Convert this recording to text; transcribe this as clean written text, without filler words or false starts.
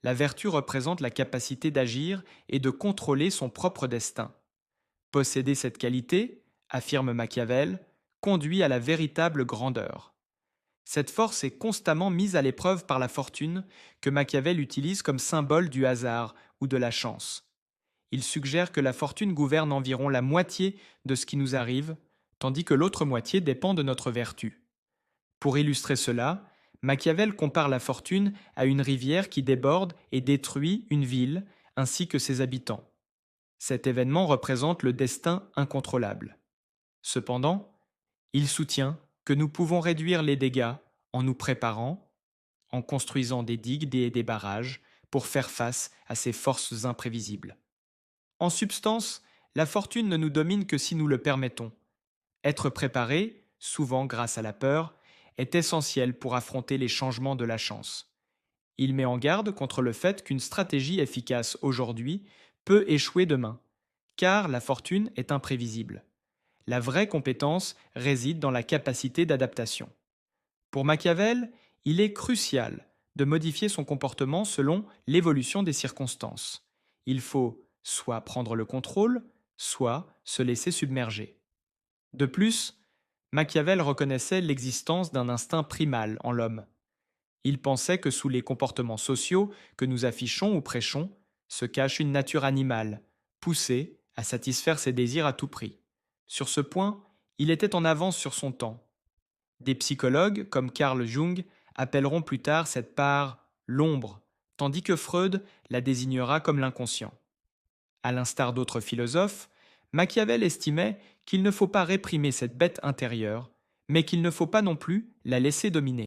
La vertu représente la capacité d'agir et de contrôler son propre destin. Posséder cette qualité, affirme Machiavel, conduit à la véritable grandeur. Cette force est constamment mise à l'épreuve par la fortune que Machiavel utilise comme symbole du hasard ou de la chance. Il suggère que la fortune gouverne environ la moitié de ce qui nous arrive, tandis que l'autre moitié dépend de notre vertu. Pour illustrer cela, Machiavel compare la fortune à une rivière qui déborde et détruit une ville ainsi que ses habitants. Cet événement représente le destin incontrôlable. Cependant, il soutient que nous pouvons réduire les dégâts en nous préparant, en construisant des digues et des barrages pour faire face à ces forces imprévisibles. En substance, la fortune ne nous domine que si nous le permettons. Être préparé, souvent grâce à la peur, est essentiel pour affronter les changements de la chance. Il met en garde contre le fait qu'une stratégie efficace aujourd'hui peut échouer demain, car la fortune est imprévisible. La vraie compétence réside dans la capacité d'adaptation. Pour Machiavel, il est crucial de modifier son comportement selon l'évolution des circonstances. Il faut soit prendre le contrôle, soit se laisser submerger. De plus, Machiavel reconnaissait l'existence d'un instinct primal en l'homme. Il pensait que sous les comportements sociaux que nous affichons ou prêchons se cache une nature animale, poussée à satisfaire ses désirs à tout prix. Sur ce point, il était en avance sur son temps. Des psychologues, comme Carl Jung, appelleront plus tard cette part l'ombre, tandis que Freud la désignera comme l'inconscient. À l'instar d'autres philosophes, Machiavel estimait qu'il ne faut pas réprimer cette bête intérieure, mais qu'il ne faut pas non plus la laisser dominer.